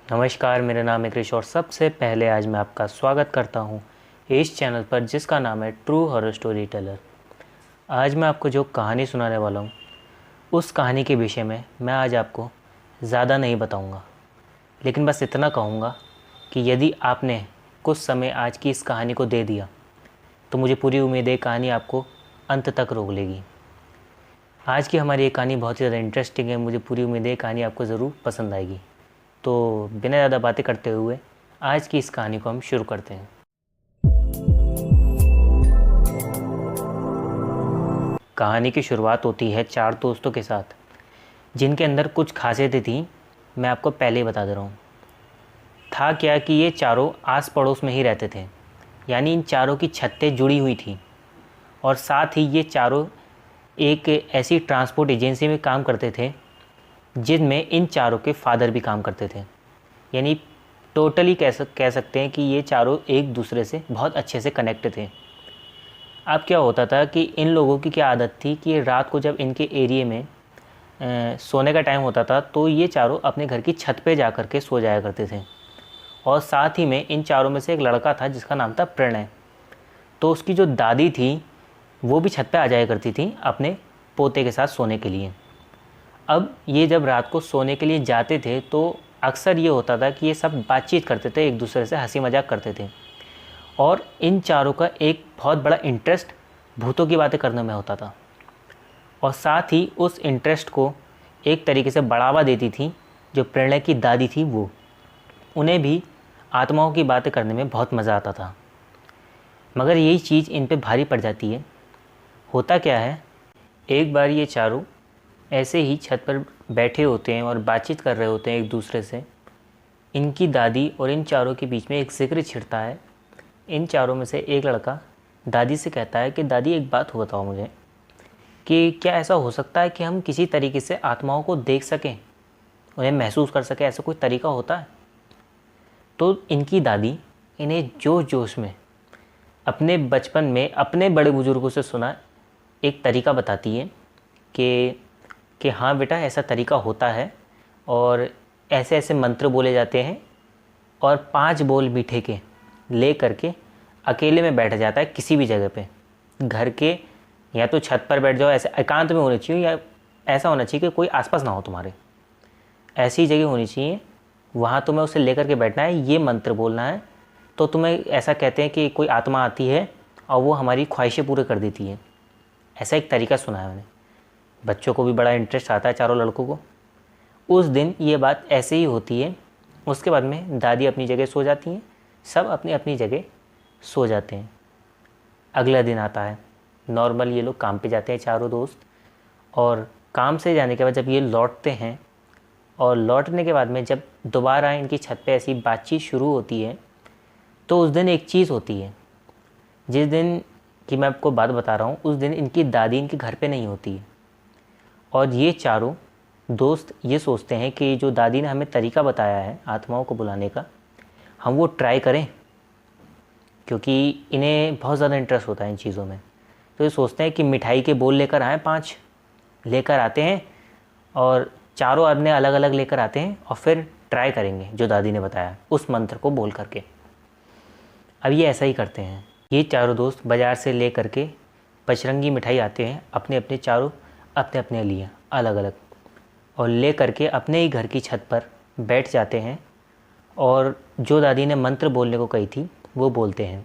नमस्कार, मेरा नाम है कृष और सबसे पहले आज मैं आपका स्वागत करता हूँ इस चैनल पर जिसका नाम है ट्रू हॉरर स्टोरी टेलर। आज मैं आपको जो कहानी सुनाने वाला हूँ उस कहानी के विषय में मैं आज आपको ज़्यादा नहीं बताऊँगा, लेकिन बस इतना कहूँगा कि यदि आपने कुछ समय आज की इस कहानी को दे दिया तो मुझे पूरी उम्मीद है कहानी आपको अंत तक रोक लेगी। आज की हमारी ये कहानी बहुत ही ज़्यादा इंटरेस्टिंग है। मुझे पूरी उम्मीद है कहानी आपको ज़रूर पसंद आएगी। तो बिना ज़्यादा बातें करते हुए आज की इस कहानी को हम शुरू करते हैं। कहानी की शुरुआत होती है चार दोस्तों के साथ जिनके अंदर कुछ खासियतें थीं। मैं आपको पहले ही बता दे रहा हूँ। था क्या कि ये चारों आस पड़ोस में ही रहते थे, यानी इन चारों की छतें जुड़ी हुई थी और साथ ही ये चारों एक ऐसी ट्रांसपोर्ट एजेंसी में काम करते थे जिनमें इन चारों के फादर भी काम करते थे। यानी टोटली कह सकते हैं कि ये चारों एक दूसरे से बहुत अच्छे से कनेक्ट थे। अब क्या होता था कि इन लोगों की क्या आदत थी कि रात को जब इनके एरिए में सोने का टाइम होता था तो ये चारों अपने घर की छत पे जा कर के सो जाया करते थे। और साथ ही में इन चारों में से एक लड़का था जिसका नाम था प्रणय। तो उसकी जो दादी थी वो भी छत पे आ जाया करती थी अपने पोते के साथ सोने के लिए। अब ये जब रात को सोने के लिए जाते थे तो अक्सर ये होता था कि ये सब बातचीत करते थे, एक दूसरे से हंसी मजाक करते थे। और इन चारों का एक बहुत बड़ा इंटरेस्ट भूतों की बातें करने में होता था और साथ ही उस इंटरेस्ट को एक तरीके से बढ़ावा देती थी जो प्रणय की दादी थी। वो उन्हें भी आत्माओं की बातें करने में बहुत मज़ा आता था, मगर यही चीज़ इन पे भारी पड़ जाती है। होता क्या है, एक बार ये चारों ऐसे ही छत पर बैठे होते हैं और बातचीत कर रहे होते हैं एक दूसरे से। इनकी दादी और इन चारों के बीच में एक जिक्र छिड़ता है। इन चारों में से एक लड़का दादी से कहता है कि दादी एक बात हो बताओ मुझे कि क्या ऐसा हो सकता है कि हम किसी तरीके से आत्माओं को देख सकें, उन्हें महसूस कर सकें, ऐसा कोई तरीका होता है? तो इनकी दादी इन्हें जोश जोश में अपने बचपन में अपने बड़े बुज़ुर्गों से सुना एक तरीका बताती है कि हाँ बेटा, ऐसा तरीका होता है और ऐसे ऐसे मंत्र बोले जाते हैं और 5 बोल मीठे के ले करके अकेले में बैठ जाता है किसी भी जगह पे, घर के या तो छत पर बैठ जाओ, ऐसे एकांत में होनी चाहिए, या ऐसा होना चाहिए कि कोई आसपास ना हो तुम्हारे, ऐसी जगह होनी चाहिए। वहाँ तुम्हें उसे लेकर के बैठना है, ये मंत्र बोलना है। तो तुम्हें ऐसा कहते हैं कि कोई आत्मा आती है और वो हमारी ख्वाहिशें पूरे कर देती है। ऐसा एक तरीका सुना है मैंने। बच्चों को भी बड़ा इंटरेस्ट आता है, चारों लड़कों को। उस दिन ये बात ऐसे ही होती है। उसके बाद में दादी अपनी जगह सो जाती हैं, सब अपनी अपनी जगह सो जाते हैं। अगला दिन आता है, नॉर्मल ये लोग काम पे जाते हैं चारों दोस्त। और काम से जाने के बाद जब ये लौटते हैं और लौटने के बाद में जब दोबारा इनकी छत पे ऐसी बातचीत शुरू होती है तो उस दिन एक चीज़ होती है। जिस दिन की मैं आपको बात बता रहा हूँ उस दिन इनकी दादी इनके घर पे नहीं होती है और ये चारों दोस्त ये सोचते हैं कि जो दादी ने हमें तरीका बताया है आत्माओं को बुलाने का, हम वो ट्राई करें, क्योंकि इन्हें बहुत ज़्यादा इंटरेस्ट होता है इन चीज़ों में। तो ये सोचते हैं कि मिठाई के बोल लेकर आएँ, 5 लेकर आते हैं और चारों आदमी अलग अलग लेकर आते हैं और फिर ट्राई करेंगे जो दादी ने बताया उस मंत्र को बोल करके। अब ये ऐसा ही करते हैं। ये चारों दोस्त बाज़ार से ले करके पचरंगी मिठाई आते हैं अपने अपने चारों अपने अपने लिए अलग अलग, और ले करके अपने ही घर की छत पर बैठ जाते हैं और जो दादी ने मंत्र बोलने को कही थी वो बोलते हैं।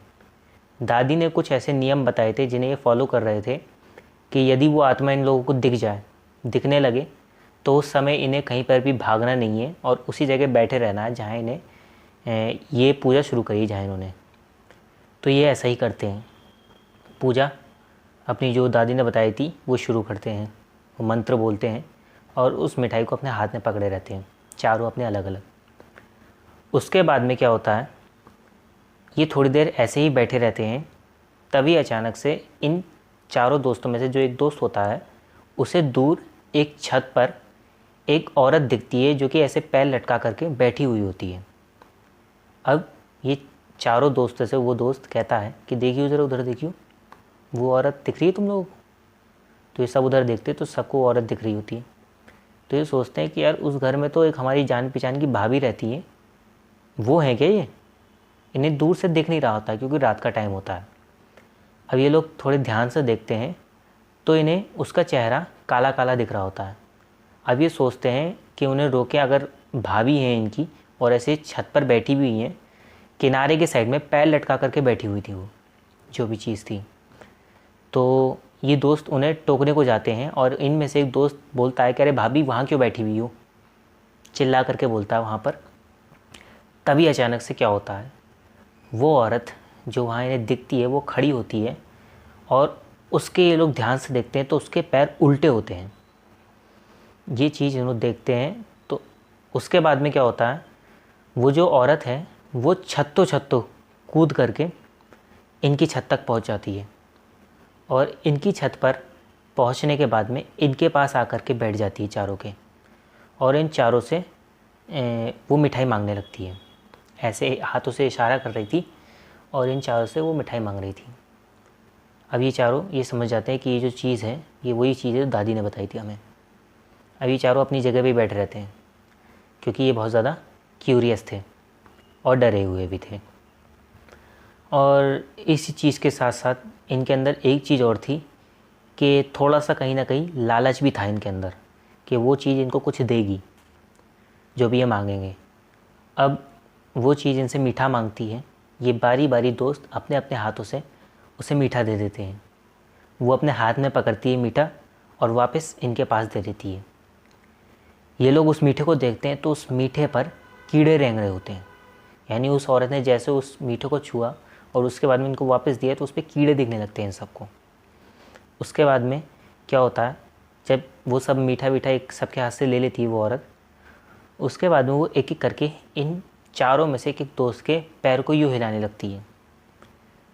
दादी ने कुछ ऐसे नियम बताए थे जिन्हें ये फॉलो कर रहे थे कि यदि वो आत्मा इन लोगों को दिखने लगे तो उस समय इन्हें कहीं पर भी भागना नहीं है और उसी जगह बैठे रहना है जहाँ इन्हें ये पूजा शुरू करी जहाँ इन्होंने। तो ये ऐसा ही करते हैं, पूजा अपनी जो दादी ने बताई थी वो शुरू करते हैं, वो मंत्र बोलते हैं और उस मिठाई को अपने हाथ में पकड़े रहते हैं चारों अपने अलग अलग। उसके बाद में क्या होता है, ये थोड़ी देर ऐसे ही बैठे रहते हैं। तभी अचानक से इन चारों दोस्तों में से जो एक दोस्त होता है उसे दूर एक छत पर एक औरत दिखती है जो कि ऐसे पैर लटका करके बैठी हुई होती है। अब ये चारों दोस्तों से वो दोस्त कहता है कि देखिए ज़रा उधर देखियो, वो औरत दिख रही है तुम लोगों को? तो ये सब उधर देखते तो सबको औरत दिख रही होती है। तो ये सोचते हैं कि यार उस घर में तो एक हमारी जान पहचान की भाभी रहती है, वो हैं क्या ये? इन्हें दूर से दिख नहीं रहा होता क्योंकि रात का टाइम होता है। अब ये लोग थोड़े ध्यान से देखते हैं तो इन्हें उसका चेहरा काला काला दिख रहा होता है। अब ये सोचते हैं कि उन्हें रोकें, अगर भाभी हैं इनकी और ऐसे छत पर बैठी हुई हैं, किनारे के साइड में पैर लटका करके बैठी हुई थी वो जो भी चीज़ थी। तो ये दोस्त उन्हें टोकने को जाते हैं और इनमें से एक दोस्त बोलता है कि अरे भाभी वहाँ क्यों बैठी हुई हो, चिल्ला करके बोलता है वहाँ पर। तभी अचानक से क्या होता है, वो औरत जो वहाँ इन्हें दिखती है वो खड़ी होती है और उसके ये लोग ध्यान से देखते हैं तो उसके पैर उल्टे होते हैं। ये चीज़ इन्होंने देखते हैं तो उसके बाद में क्या होता है, वो जो औरत है वो छत्तों कूद करके इनकी छत तक पहुंच जाती है और इनकी छत पर पहुंचने के बाद में इनके पास आकर के बैठ जाती है चारों के, और इन चारों से वो मिठाई मांगने लगती है। ऐसे हाथों से इशारा कर रही थी और इन चारों से वो मिठाई मांग रही थी। अब ये चारों ये समझ जाते हैं कि ये जो चीज़ है ये वही चीज़ है दादी ने बताई थी हमें। अब ये चारों अपनी जगह पे बैठे रहते हैं क्योंकि ये बहुत ज़्यादा क्यूरियस थे और डरे हुए भी थे। और इसी चीज़ के साथ साथ इनके अंदर एक चीज़ और थी कि थोड़ा सा कहीं ना कहीं लालच भी था इनके अंदर कि वो चीज़ इनको कुछ देगी जो भी ये मांगेंगे। अब वो चीज़ इनसे मीठा मांगती है, ये बारी बारी दोस्त अपने अपने हाथों से उसे मीठा दे देते हैं। वो अपने हाथ में पकड़ती है मीठा और वापस इनके पास दे देती है। ये लोग उस मीठे को देखते हैं तो उस मीठे पर कीड़े रेंग रहे होते हैं, यानी उस औरत ने जैसे उस मीठे को छुआ और उसके बाद में इनको वापस दिया तो उस पर कीड़े दिखने लगते हैं इन सबको। उसके बाद में क्या होता है, जब वो सब मीठा मीठा एक सबके हाथ से ले लेती है वो औरत, उसके बाद में वो एक एक करके इन चारों में से एक एक दोस्त के पैर को यूँ हिलाने लगती है।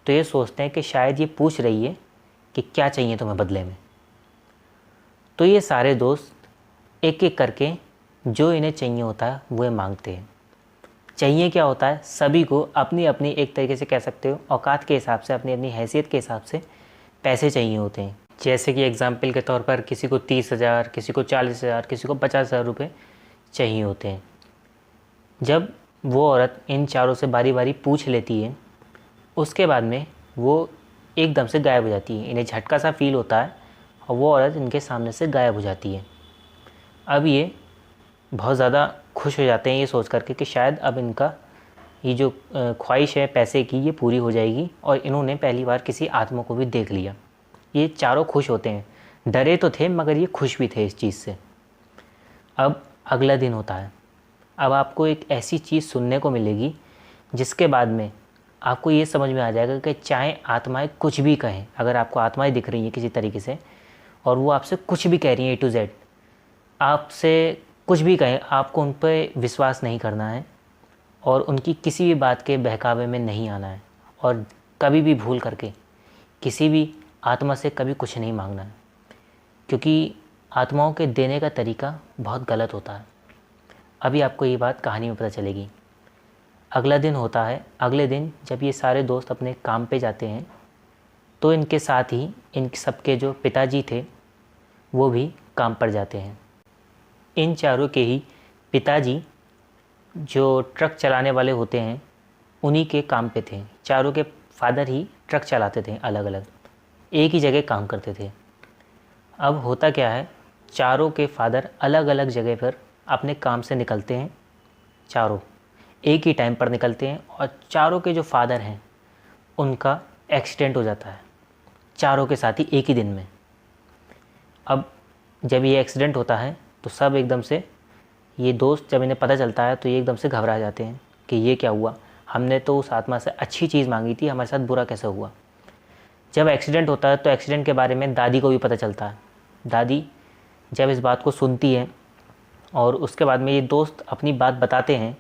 तो ये सोचते हैं कि शायद ये पूछ रही है कि क्या चाहिए तुम्हें बदले में। तो ये सारे दोस्त एक एक करके जो इन्हें चाहिए होता है वो ये मांगते हैं। चाहिए क्या होता है, सभी को अपनी अपनी एक तरीके से कह सकते हो औकात के हिसाब से, अपनी अपनी हैसियत के हिसाब से पैसे चाहिए होते हैं। जैसे कि एग्ज़ाम्पल के तौर पर किसी को 30,000, किसी को 40,000, किसी को 50,000 रुपये चाहिए होते हैं। जब वो औरत इन चारों से बारी बारी पूछ लेती है उसके बाद में वो एकदम से गायब हो जाती है। इन्हें झटका सा फील होता है और वो औरत इनके सामने से गायब हो जाती है। अब ये बहुत ज़्यादा खुश हो जाते हैं ये सोच करके कि शायद अब इनका ये जो ख्वाहिश है पैसे की ये पूरी हो जाएगी और इन्होंने पहली बार किसी आत्मा को भी देख लिया। ये चारों खुश होते हैं, डरे तो थे मगर ये खुश भी थे इस चीज़ से। अब अगला दिन होता है। अब आपको एक ऐसी चीज़ सुनने को मिलेगी जिसके बाद में आपको ये समझ में आ जाएगा कि चाहे आत्माएं कुछ भी कहें, अगर आपको आत्माएं दिख रही हैं किसी तरीके से और वो आपसे कुछ भी कह रही हैं A to Z, आपसे कुछ भी कहें, आपको उन पर विश्वास नहीं करना है और उनकी किसी भी बात के बहकावे में नहीं आना है और कभी भी भूल करके किसी भी आत्मा से कभी कुछ नहीं मांगना है, क्योंकि आत्माओं के देने का तरीका बहुत गलत होता है। अभी आपको ये बात कहानी में पता चलेगी। अगला दिन होता है। अगले दिन जब ये सारे दोस्त अपने काम पे जाते हैं तो इनके साथ ही इन सबके जो पिताजी थे वो भी काम पर जाते हैं। इन चारों के ही पिताजी जो ट्रक चलाने वाले होते हैं उन्हीं के काम पे थे। चारों के फादर ही ट्रक चलाते थे, अलग अलग एक ही जगह काम करते थे। अब होता क्या है, चारों के फादर अलग अलग जगह पर अपने काम से निकलते हैं, चारों एक ही टाइम पर निकलते हैं और चारों के जो फादर हैं उनका एक्सीडेंट हो जाता है, चारों के साथ ही एक ही दिन में। अब जब ये एक्सीडेंट होता है तो सब एकदम से, ये दोस्त जब इन्हें पता चलता है तो ये एकदम से घबरा जाते हैं कि ये क्या हुआ, हमने तो उस आत्मा से अच्छी चीज़ मांगी थी, हमारे साथ बुरा कैसे हुआ। जब एक्सीडेंट होता है तो एक्सीडेंट के बारे में दादी को भी पता चलता है। दादी जब इस बात को सुनती है और उसके बाद में ये दोस्त अपनी बात बताते हैं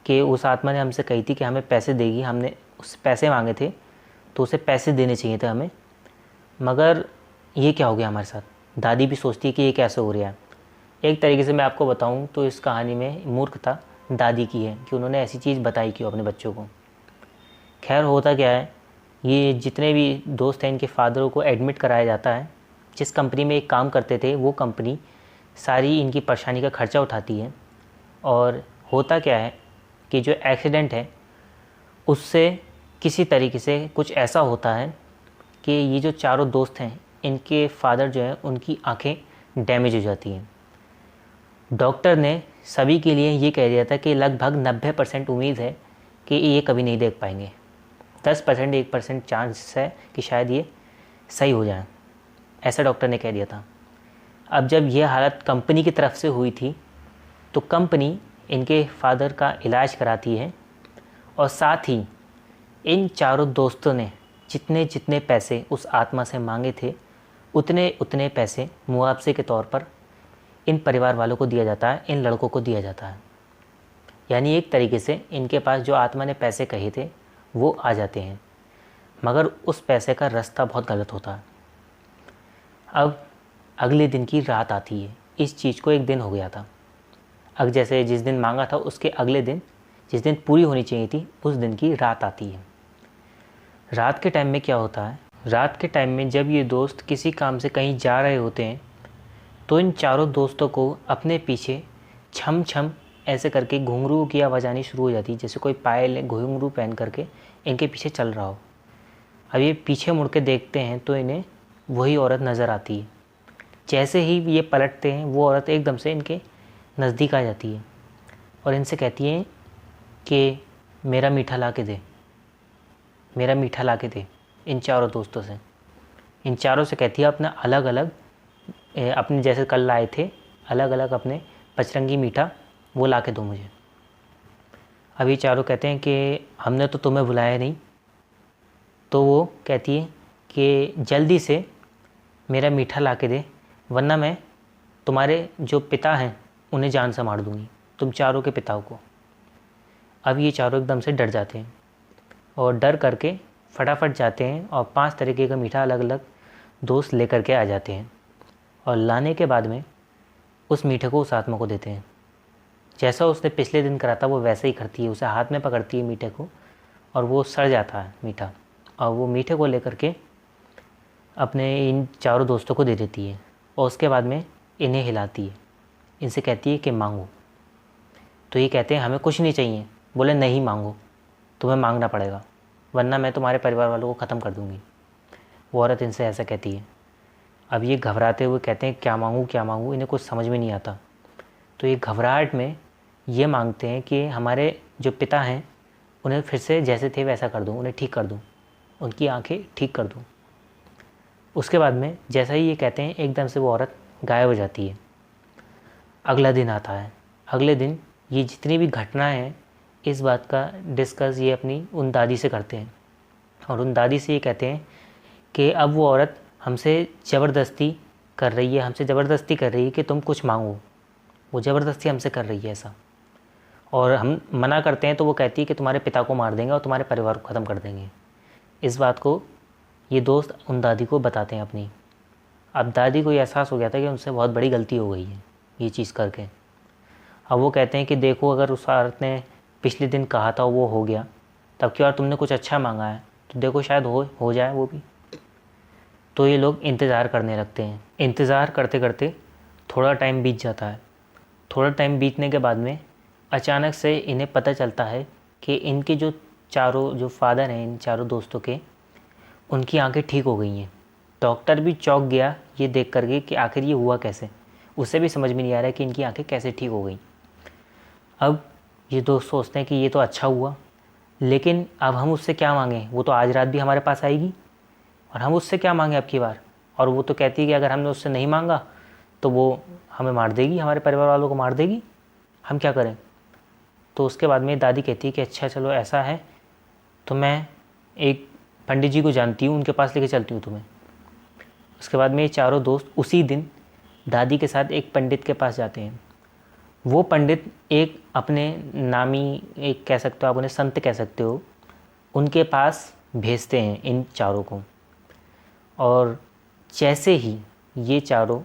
कि उस आत्मा ने हमसे कही थी कि हमें पैसे देगी, हमने उससे पैसे मांगे थे तो उसे पैसे देने चाहिए थे हमें, मगर ये क्या हो गया हमारे साथ। दादी भी सोचती है कि ये कैसे हो रहा है। एक तरीके से मैं आपको बताऊं तो इस कहानी में मूर्खता दादी की है कि उन्होंने ऐसी चीज़ बताई क्यों अपने बच्चों को। खैर होता क्या है, ये जितने भी दोस्त हैं इनके फादरों को एडमिट कराया जाता है। जिस कंपनी में एक काम करते थे वो कंपनी सारी इनकी परेशानी का खर्चा उठाती है। और होता क्या है कि जो एक्सीडेंट है उससे किसी तरीके से कुछ ऐसा होता है कि ये जो चारों दोस्त हैं इनके फादर जो हैं उनकी आंखें डैमेज हो जाती हैं। डॉक्टर ने सभी के लिए ये कह दिया था कि लगभग 90% उम्मीद है कि ये कभी नहीं देख पाएंगे, 10% 1% चांस है कि शायद ये सही हो जाए, ऐसा डॉक्टर ने कह दिया था। अब जब ये हालत कंपनी की तरफ से हुई थी तो कंपनी इनके फादर का इलाज कराती है और साथ ही इन चारों दोस्तों ने जितने जितने पैसे उस आत्मा से मांगे थे उतने उतने पैसे मुआवजे के तौर पर इन परिवार वालों को दिया जाता है, इन लड़कों को दिया जाता है। यानी एक तरीके से इनके पास जो आत्मा ने पैसे कहे थे वो आ जाते हैं, मगर उस पैसे का रास्ता बहुत गलत होता है। अब अगले दिन की रात आती है, इस चीज़ को एक दिन हो गया था। अब जैसे जिस दिन मांगा था उसके अगले दिन, जिस दिन पूरी होनी चाहिए थी, उस दिन की रात आती है। रात के टाइम में क्या होता है, रात के टाइम में जब ये दोस्त किसी काम से कहीं जा रहे होते हैं तो इन चारों दोस्तों को अपने पीछे छम छम ऐसे करके घुंघरू की आवाज़ आनी शुरू हो जाती है, जैसे कोई पायल घुंघरू पहन करके इनके पीछे चल रहा हो। अब ये पीछे मुड़ के देखते हैं तो इन्हें वही औरत नज़र आती है। जैसे ही ये पलटते हैं वो औरत एकदम से इनके नज़दीक आ जाती है और इनसे कहती है कि मेरा मीठा ला के दे, मेरा मीठा ला के दे। इन चारों दोस्तों से, इन चारों से कहती है अपना अलग अलग, अपने जैसे कल लाए थे अलग अलग अपने पचरंगी मीठा वो ला के दो मुझे। अभी चारों कहते हैं कि हमने तो तुम्हें बुलाया नहीं। तो वो कहती है कि जल्दी से मेरा मीठा ला के दे, वरना मैं तुम्हारे जो पिता हैं उन्हें जान से मार दूँगी, तुम चारों के पिताओं को। अब ये चारों एकदम से डर जाते हैं और डर करके फटाफट जाते हैं और 5 तरीके का मीठा अलग अलग दोस्त लेकर के आ जाते हैं और लाने के बाद में उस मीठे को उस आत्मा को देते हैं। जैसा उसने पिछले दिन करा था वो वैसे ही करती है, उसे हाथ में पकड़ती है मीठे को और वो सड़ जाता है मीठा, और वो मीठे को लेकर के अपने इन चारों दोस्तों को दे देती है और उसके बाद में इन्हें हिलाती है, इनसे कहती है कि मांगो। तो ये कहते हैं हमें कुछ नहीं चाहिए। बोले नहीं मांगो, तुम्हें मांगना पड़ेगा, वरना मैं तुम्हारे परिवार वालों को ख़त्म कर दूँगी। वो औरत इनसे ऐसा कहती है। अब ये घबराते हुए कहते हैं क्या मांगूँ क्या मांगूँ, इन्हें कुछ समझ में नहीं आता। तो ये घबराहट में ये मांगते हैं कि हमारे जो पिता हैं उन्हें फिर से जैसे थे वैसा कर दूँ, उन्हें ठीक कर दूँ, उनकी आंखें ठीक कर दूँ। उसके बाद में जैसा ही ये कहते हैं एकदम से वो औरत गायब हो जाती है। अगला दिन आता है। अगले दिन ये जितनी भी घटनाएं हैं इस बात का डिस्कस ये अपनी उन दादी से करते हैं और उन दादी से ये कहते हैं कि अब वो औरत हमसे ज़बरदस्ती कर रही है, हमसे ज़बरदस्ती कर रही है कि तुम कुछ मांगो। वो ज़बरदस्ती हमसे कर रही है ऐसा, और हम मना करते हैं तो वो कहती है कि तुम्हारे पिता को मार देंगे और तुम्हारे परिवार को ख़त्म कर देंगे। इस बात को ये दोस्त उन दादी को बताते हैं अपनी। अब दादी को ये एहसास हो गया था कि उनसे बहुत बड़ी गलती हो गई है ये चीज़ करके। अब वो कहते हैं कि देखो अगर उस औरत ने पिछले दिन कहा था वो हो गया, तब की बार तुमने कुछ अच्छा मांगा है तो देखो शायद हो जाए वो भी। तो ये लोग इंतज़ार करने लगते हैं। इंतज़ार करते करते थोड़ा टाइम बीत जाता है। थोड़ा टाइम बीतने के बाद में अचानक से इन्हें पता चलता है कि इनके जो चारों जो फादर हैं इन चारों दोस्तों के, उनकी आंखें ठीक हो गई हैं। डॉक्टर भी चौंक गया ये देख करके कि आखिर ये हुआ कैसे, उसे भी समझ में नहीं आ रहा है कि इनकी आंखें कैसे ठीक हो गई। अब ये दोस्त सोचते हैं कि ये तो अच्छा हुआ, लेकिन अब हम उससे क्या मांगें, वो तो आज रात भी हमारे पास आएगी और हम उससे क्या मांगें अब की बार। और वो तो कहती है कि अगर हमने उससे नहीं मांगा तो वो हमें मार देगी, हमारे परिवार वालों को मार देगी, हम क्या करें। तो उसके बाद में दादी कहती है कि अच्छा चलो ऐसा है तो मैं एक पंडित जी को जानती हूँ, उनके पास लेके चलती हूँ तुम्हें। उसके बाद में ये चारों दोस्त उसी दिन दादी के साथ एक पंडित के पास जाते हैं। वो पंडित एक अपने नामी, एक कह सकते हो आप उन्हें संत कह सकते हो, उनके पास भेजते हैं इन चारों को। और जैसे ही ये चारों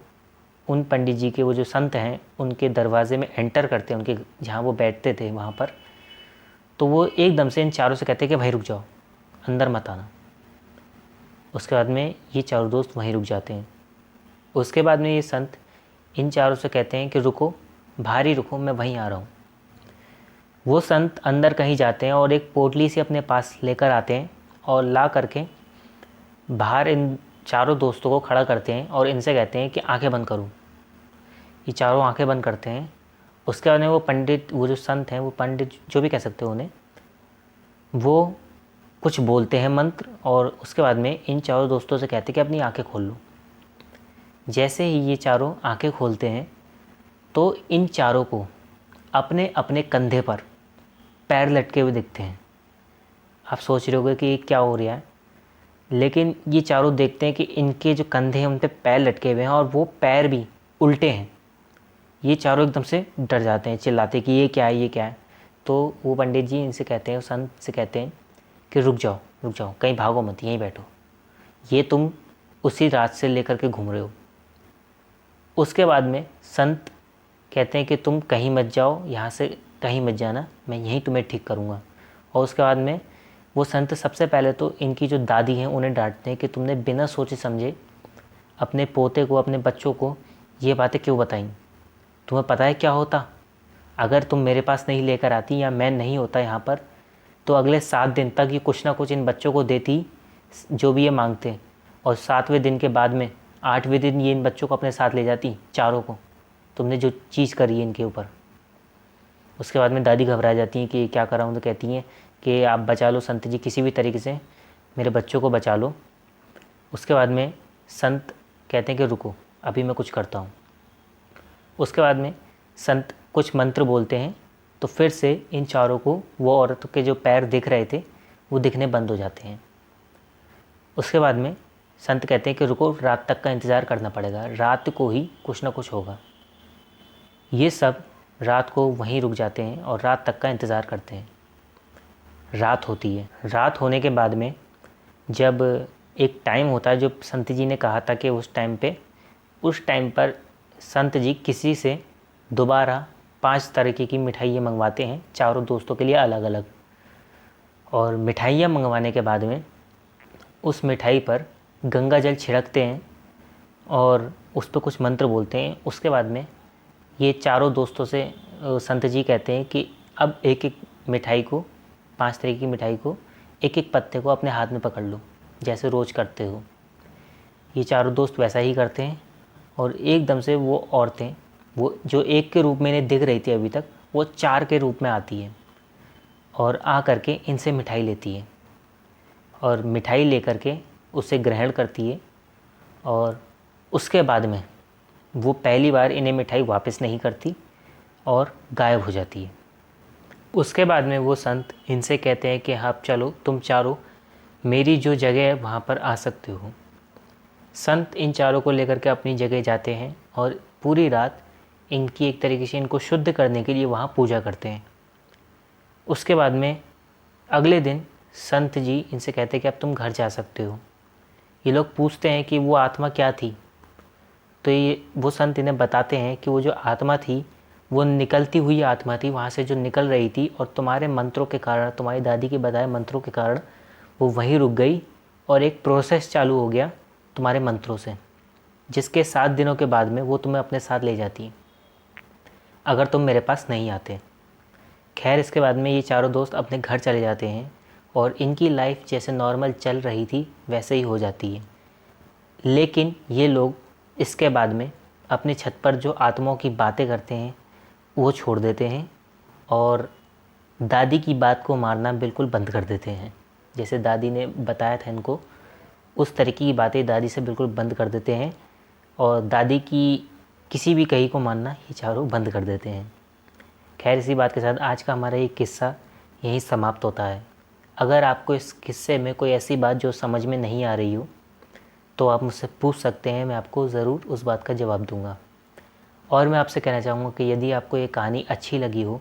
उन पंडित जी के, वो जो संत हैं, उनके दरवाज़े में एंटर करते हैं, उनके जहाँ वो बैठते थे वहाँ पर, तो वो एकदम से इन चारों से कहते हैं कि भाई रुक जाओ, अंदर मत आना। उसके बाद में ये चारों दोस्त वहीं रुक जाते हैं। उसके बाद में ये संत इन चारों से कहते हैं कि रुको, बाहर ही रुको, मैं वहीं आ रहा हूँ। वो संत अंदर कहीं जाते हैं और एक पोटली से अपने पास लेकर आते हैं और ला करके बाहर इन चारों दोस्तों को खड़ा करते हैं और इनसे कहते हैं कि आंखें बंद करो। ये चारों आंखें बंद करते हैं। उसके बाद में वो पंडित, वो जो संत हैं, वो पंडित जो भी कह सकते हो उन्हें, वो कुछ बोलते हैं मंत्र और उसके बाद में इन चारों दोस्तों से कहते हैं कि अपनी आंखें खोल लो। जैसे ही ये चारों आंखें खोलते हैं तो इन चारों को अपने अपने कंधे पर पैर लटके हुए दिखते हैं। आप सोच रहे होगे कि ये क्या हो रहा है, लेकिन ये चारों देखते हैं कि इनके जो कंधे हैं उन पे पैर लटके हुए हैं और वो पैर भी उल्टे हैं। ये चारों एकदम से डर जाते हैं, चिल्लाते हैं कि ये क्या है, ये क्या है। तो वो पंडित जी इनसे कहते हैं, संत से कहते हैं कि रुक जाओ, रुक जाओ, कहीं भागो मत, यहीं बैठो, ये तुम उसी रात से लेकर के घूम रहे हो। उसके बाद में संत कहते हैं कि तुम कहीं मत जाओ, यहाँ से कहीं मत जाना, मैं यहीं तुम्हें ठीक करूँगा। और उसके बाद में वो संत सबसे पहले तो इनकी जो दादी हैं उन्हें डांटते हैं कि तुमने बिना सोचे समझे अपने पोते को, अपने बच्चों को ये बातें क्यों बताई। तुम्हें पता है क्या होता अगर तुम मेरे पास नहीं लेकर आती या मैं नहीं होता यहाँ पर, तो अगले 7 दिन तक ये कुछ ना कुछ इन बच्चों को देती जो भी ये मांगते, और 7वें दिन के बाद में 8वें दिन ये इन बच्चों को अपने साथ ले जाती, चारों को। तुमने जो चीज़ करी है इनके ऊपर। उसके बाद में दादी घबरा जाती हैं कि ये क्या कर रहा हूँ, तो कहती हैं कि आप बचा लो संत जी, किसी भी तरीके से मेरे बच्चों को बचा लो। उसके बाद में संत कहते हैं कि रुको, अभी मैं कुछ करता हूँ। उसके बाद में संत कुछ मंत्र बोलते हैं तो फिर से इन चारों को वो औरत के जो पैर दिख रहे थे वो दिखने बंद हो जाते हैं। उसके बाद में संत कहते हैं कि रुको, रात तक का इंतज़ार करना पड़ेगा, रात को ही कुछ ना कुछ होगा। ये सब रात को वहीं रुक जाते हैं और रात तक का इंतज़ार करते हैं। रात होती है। रात होने के बाद में जब एक टाइम होता है जो संत जी ने कहा था कि उस टाइम पर संत जी किसी से दोबारा 5 तरीके की मिठाइयाँ मंगवाते हैं, चारों दोस्तों के लिए अलग अलग। और मिठाइयाँ मंगवाने के बाद में उस मिठाई पर गंगा जल छिड़कते हैं और उस पर कुछ मंत्र बोलते हैं। उसके बाद में ये चारों दोस्तों से संत जी कहते हैं कि अब एक एक मिठाई को, 5 तरीके की मिठाई को, एक एक पत्ते को अपने हाथ में पकड़ लो जैसे रोज़ करते हो। ये चारों दोस्त वैसा ही करते हैं और एकदम से वो औरतें, वो जो एक के रूप में इन्हें दिख रही थी अभी तक, वो 4 के रूप में आती है और आ करके इनसे मिठाई लेती है और मिठाई लेकर के उसे ग्रहण करती है। और उसके बाद में वो पहली बार इन्हें मिठाई वापस नहीं करती और गायब हो जाती है। उसके बाद में वो संत इनसे कहते हैं कि हाँ चलो, तुम चारों मेरी जो जगह है वहाँ पर आ सकते हो। संत इन चारों को लेकर के अपनी जगह जाते हैं और पूरी रात इनकी एक तरीके से इनको शुद्ध करने के लिए वहाँ पूजा करते हैं। उसके बाद में अगले दिन संत जी इनसे कहते हैं कि अब तुम घर जा सकते हो। ये लोग पूछते हैं कि वो आत्मा क्या थी, तो ये वो संत इन्हें बताते हैं कि वो जो आत्मा थी वो निकलती हुई आत्मा थी, वहाँ से जो निकल रही थी, और तुम्हारे मंत्रों के कारण, तुम्हारी दादी के बताए मंत्रों के कारण वो वहीं रुक गई और एक प्रोसेस चालू हो गया तुम्हारे मंत्रों से, जिसके 7 दिनों के बाद में वो तुम्हें अपने साथ ले जाती अगर तुम मेरे पास नहीं आते। खैर, इसके बाद में ये चारों दोस्त अपने घर चले जाते हैं और इनकी लाइफ जैसे नॉर्मल चल रही थी वैसे ही हो जाती है। लेकिन ये लोग इसके बाद में अपनी छत पर जो आत्माओं की बातें करते हैं वो छोड़ देते हैं और दादी की बात को मारना बिल्कुल बंद कर देते हैं। जैसे दादी ने बताया था इनको, उस तरीके की बातें दादी से बिल्कुल बंद कर देते हैं और दादी की किसी भी कही को मानना ये चारों बंद कर देते हैं। खैर, इसी बात के साथ आज का हमारा ये किस्सा यहीं समाप्त होता है। अगर आपको इस किस्से में कोई ऐसी बात जो समझ में नहीं आ रही हो तो आप मुझसे पूछ सकते हैं, मैं आपको ज़रूर उस बात का जवाब दूंगा। और मैं आपसे कहना चाहूँगा कि यदि आपको ये कहानी अच्छी लगी हो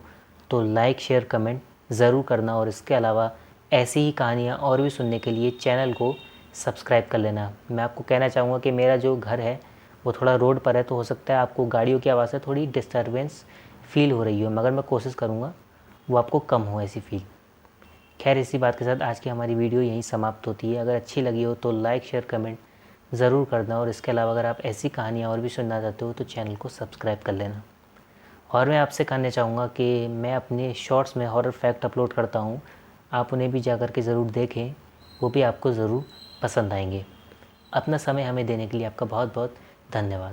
तो लाइक, शेयर, कमेंट ज़रूर करना, और इसके अलावा ऐसी ही कहानियाँ और भी सुनने के लिए चैनल को सब्सक्राइब कर लेना। मैं आपको कहना चाहूँगा कि मेरा जो घर है वो थोड़ा रोड पर है, तो हो सकता है आपको गाड़ियों की आवाज़ से थोड़ी डिस्टर्बेंस फील हो रही हो, मगर मैं कोशिश करूँगा वो आपको कम हो ऐसी फील। खैर, इसी बात के साथ आज की हमारी वीडियो यहीं समाप्त होती है। अगर अच्छी लगी हो तो लाइक, शेयर, कमेंट ज़रूर करना, और इसके अलावा अगर आप ऐसी कहानियाँ और भी सुनना चाहते हो तो चैनल को सब्सक्राइब कर लेना। और मैं आपसे कहना चाहूँगा कि मैं अपने शॉर्ट्स में हॉरर फैक्ट अपलोड करता हूँ, आप उन्हें भी जा कर के ज़रूर देखें, वो भी आपको ज़रूर पसंद आएंगे। अपना समय हमें देने के लिए आपका बहुत बहुत धन्यवाद।